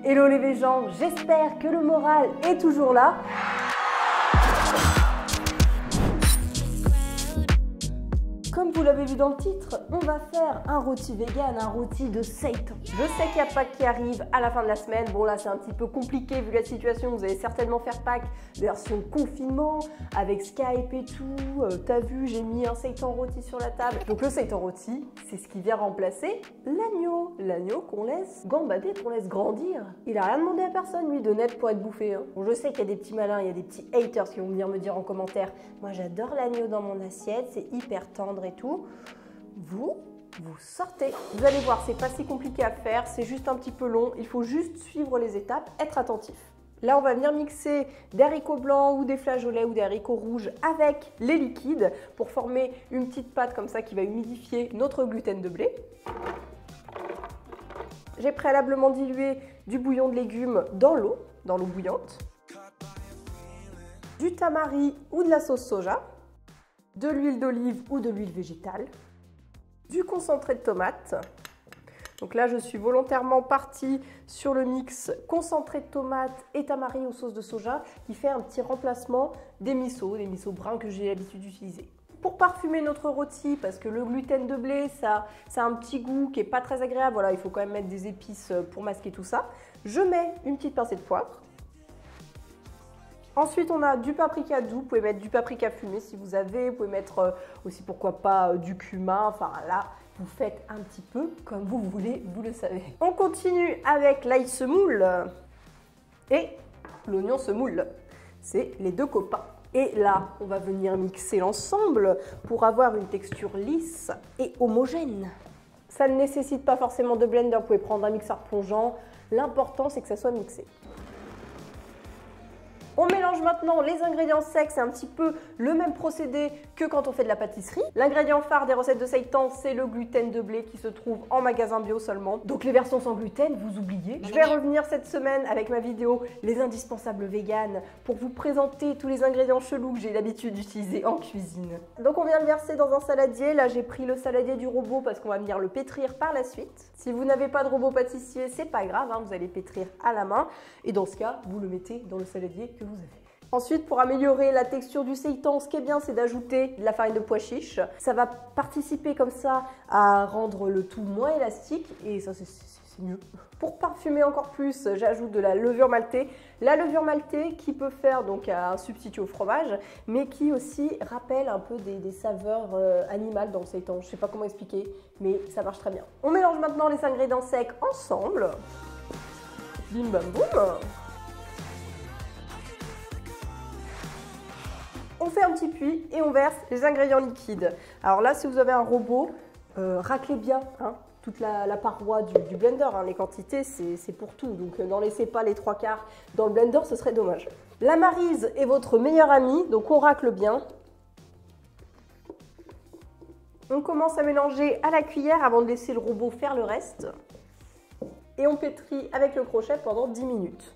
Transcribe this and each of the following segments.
Hello les gens, j'espère que le moral est toujours là. Comme vous l'avez vu dans le titre, on va faire un rôti vegan, un rôti de seitan. Je sais qu'il y a Pâques qui arrive à la fin de la semaine. Bon là c'est un petit peu compliqué vu la situation. Vous allez certainement faire Pâques version confinement avec Skype et tout. T'as vu, j'ai mis un seitan rôti sur la table. Donc le seitan rôti, c'est ce qui vient remplacer l'agneau. L'agneau qu'on laisse gambader, qu'on laisse grandir. Il a rien demandé à personne lui de naître pour être bouffé. Hein. Bon je sais qu'il y a des petits malins, il y a des petits haters qui vont venir me dire en commentaire. Moi j'adore l'agneau dans mon assiette, c'est hyper tendre et tout. Vous sortez. Vous allez voir, c'est pas si compliqué à faire, c'est juste un petit peu long. Il faut juste suivre les étapes, être attentif. Là, on va venir mixer des haricots blancs ou des flageolets ou des haricots rouges avec les liquides pour former une petite pâte comme ça qui va humidifier notre gluten de blé. J'ai préalablement dilué du bouillon de légumes dans l'eau bouillante, du tamari ou de la sauce soja, de l'huile d'olive ou de l'huile végétale, du concentré de tomate. Donc là, je suis volontairement partie sur le mix concentré de tomate et tamari aux sauces de soja qui fait un petit remplacement des misos bruns que j'ai l'habitude d'utiliser. Pour parfumer notre rôti, parce que le gluten de blé, ça a un petit goût qui n'est pas très agréable, voilà, il faut quand même mettre des épices pour masquer tout ça. Je mets une petite pincée de poivre. Ensuite, on a du paprika doux, vous pouvez mettre du paprika fumé si vous avez, vous pouvez mettre aussi pourquoi pas du cumin, enfin là, vous faites un petit peu comme vous voulez, vous le savez. On continue avec l'ail semoule et l'oignon semoule, c'est les deux copains. Et là, on va venir mixer l'ensemble pour avoir une texture lisse et homogène. Ça ne nécessite pas forcément de blender, vous pouvez prendre un mixeur plongeant, l'important c'est que ça soit mixé. On mélange maintenant les ingrédients secs, c'est un petit peu le même procédé que quand on fait de la pâtisserie. L'ingrédient phare des recettes de seitan, c'est le gluten de blé qui se trouve en magasin bio seulement. Donc les versions sans gluten, vous oubliez. Je vais revenir cette semaine avec ma vidéo Les indispensables véganes pour vous présenter tous les ingrédients chelous que j'ai l'habitude d'utiliser en cuisine. Donc on vient le verser dans un saladier. Là j'ai pris le saladier du robot parce qu'on va venir le pétrir par la suite. Si vous n'avez pas de robot pâtissier, c'est pas grave, hein, vous allez pétrir à la main. Et dans ce cas, vous le mettez dans le saladier que vous avez. Ensuite, pour améliorer la texture du seitan, ce qui est bien, c'est d'ajouter de la farine de pois chiche. Ça va participer comme ça à rendre le tout moins élastique et ça, c'est mieux. Pour parfumer encore plus, j'ajoute de la levure maltée. La levure maltée qui peut faire donc un substitut au fromage, mais qui aussi rappelle un peu des saveurs animales dans le seitan. Je ne sais pas comment expliquer, mais ça marche très bien. On mélange maintenant les ingrédients secs ensemble. Bim bam boum. On fait un petit puits et on verse les ingrédients liquides. Alors là, si vous avez un robot, raclez bien hein, toute la paroi du blender. Hein. Les quantités, c'est pour tout. Donc n'en laissez pas les 3/4 dans le blender, ce serait dommage. La maryse est votre meilleure amie, donc on racle bien. On commence à mélanger à la cuillère avant de laisser le robot faire le reste. Et on pétrit avec le crochet pendant 10 minutes.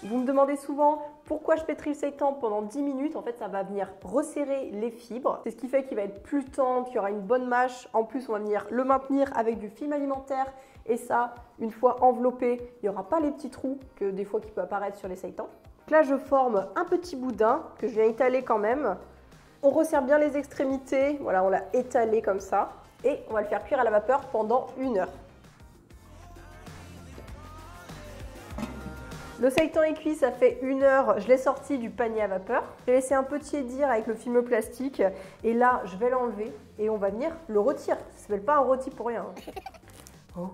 Vous me demandez souvent pourquoi je pétris le seitan pendant 10 minutes. En fait, ça va venir resserrer les fibres. C'est ce qui fait qu'il va être plus tendre, qu'il y aura une bonne mâche. En plus, on va venir le maintenir avec du film alimentaire. Et ça, une fois enveloppé, il n'y aura pas les petits trous que des fois qui peuvent apparaître sur les seitans. Donc là, je forme un petit boudin que je viens étaler quand même. On resserre bien les extrémités. Voilà, on l'a étalé comme ça. Et on va le faire cuire à la vapeur pendant 1 heure. Le seitan est cuit, ça fait 1 heure, je l'ai sorti du panier à vapeur. J'ai laissé un peu tiédir avec le film plastique et là, je vais l'enlever et on va venir le rôtir. Ça s'appelle pas un rôti pour rien. Oh.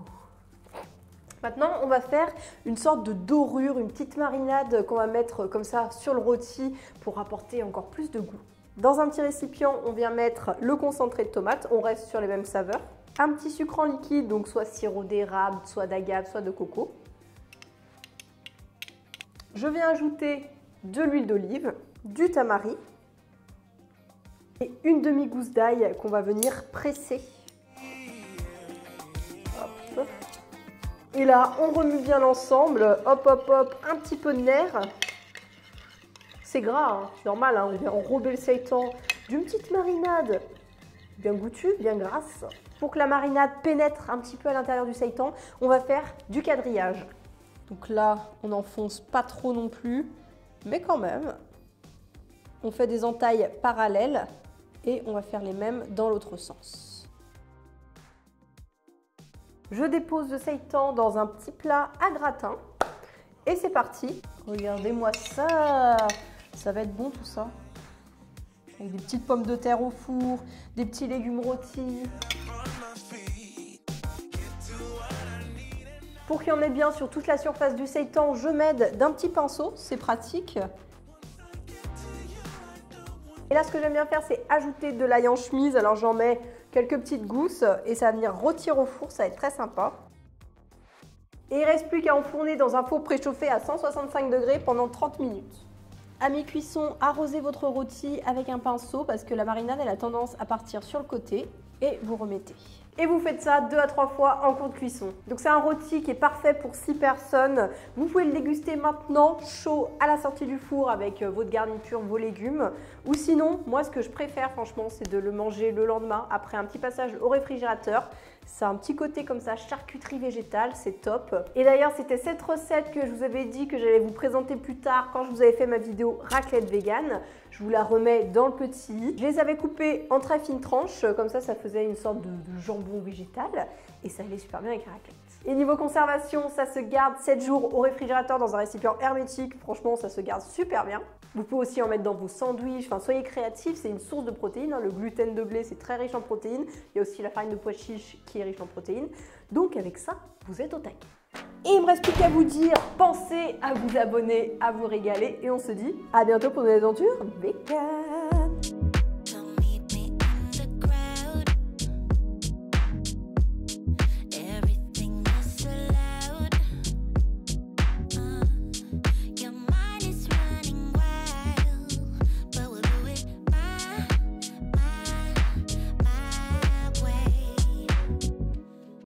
Maintenant, on va faire une sorte de dorure, une petite marinade qu'on va mettre comme ça sur le rôti pour apporter encore plus de goût. Dans un petit récipient, on vient mettre le concentré de tomate, on reste sur les mêmes saveurs. Un petit sucre en liquide, donc soit sirop d'érable, soit d'agave, soit de coco. Je viens ajouter de l'huile d'olive, du tamari et une demi-gousse d'ail qu'on va venir presser. Hop. Et là, on remue bien l'ensemble. Hop, hop, hop, un petit peu de nerf. C'est gras, hein, c'est normal, hein, on vient enrober le seitan d'une petite marinade bien goûtue, bien grasse. Pour que la marinade pénètre un petit peu à l'intérieur du seitan, on va faire du quadrillage. Donc là, on n'enfonce pas trop non plus, mais quand même. On fait des entailles parallèles et on va faire les mêmes dans l'autre sens. Je dépose le seitan dans un petit plat à gratin et c'est parti. Regardez-moi ça, ça va être bon tout ça. Avec des petites pommes de terre au four, des petits légumes rôtis. Pour qu'il y en ait bien sur toute la surface du seitan, je m'aide d'un petit pinceau, c'est pratique. Et là, ce que j'aime bien faire, c'est ajouter de l'ail en chemise. Alors j'en mets quelques petites gousses et ça va venir rôtir au four, ça va être très sympa. Et il ne reste plus qu'à enfourner dans un four préchauffé à 165 degrés pendant 30 minutes. À mi-cuisson, arrosez votre rôti avec un pinceau parce que la marinade elle a tendance à partir sur le côté et vous remettez. Et vous faites ça 2 à 3 fois en cours de cuisson. Donc c'est un rôti qui est parfait pour 6 personnes. Vous pouvez le déguster maintenant, chaud, à la sortie du four avec votre garniture, vos légumes. Ou sinon, moi ce que je préfère franchement, c'est de le manger le lendemain après un petit passage au réfrigérateur. C'est un petit côté comme ça, charcuterie végétale, c'est top. Et d'ailleurs, c'était cette recette que je vous avais dit que j'allais vous présenter plus tard quand je vous avais fait ma vidéo raclette vegan. Je vous la remets dans le petit. Je les avais coupées en très fines tranches, comme ça faisait une sorte de jambon végétal et ça allait super bien avec la raclette. Et niveau conservation, ça se garde 7 jours au réfrigérateur dans un récipient hermétique. Franchement, ça se garde super bien. Vous pouvez aussi en mettre dans vos sandwichs, enfin soyez créatifs, c'est une source de protéines. Le gluten de blé, c'est très riche en protéines. Il y a aussi la farine de pois chiche qui est riche en protéines. Donc avec ça, vous êtes au taquet. Et il me reste plus qu'à vous dire, pensez à vous abonner, à vous régaler et on se dit à bientôt pour une aventure vegan.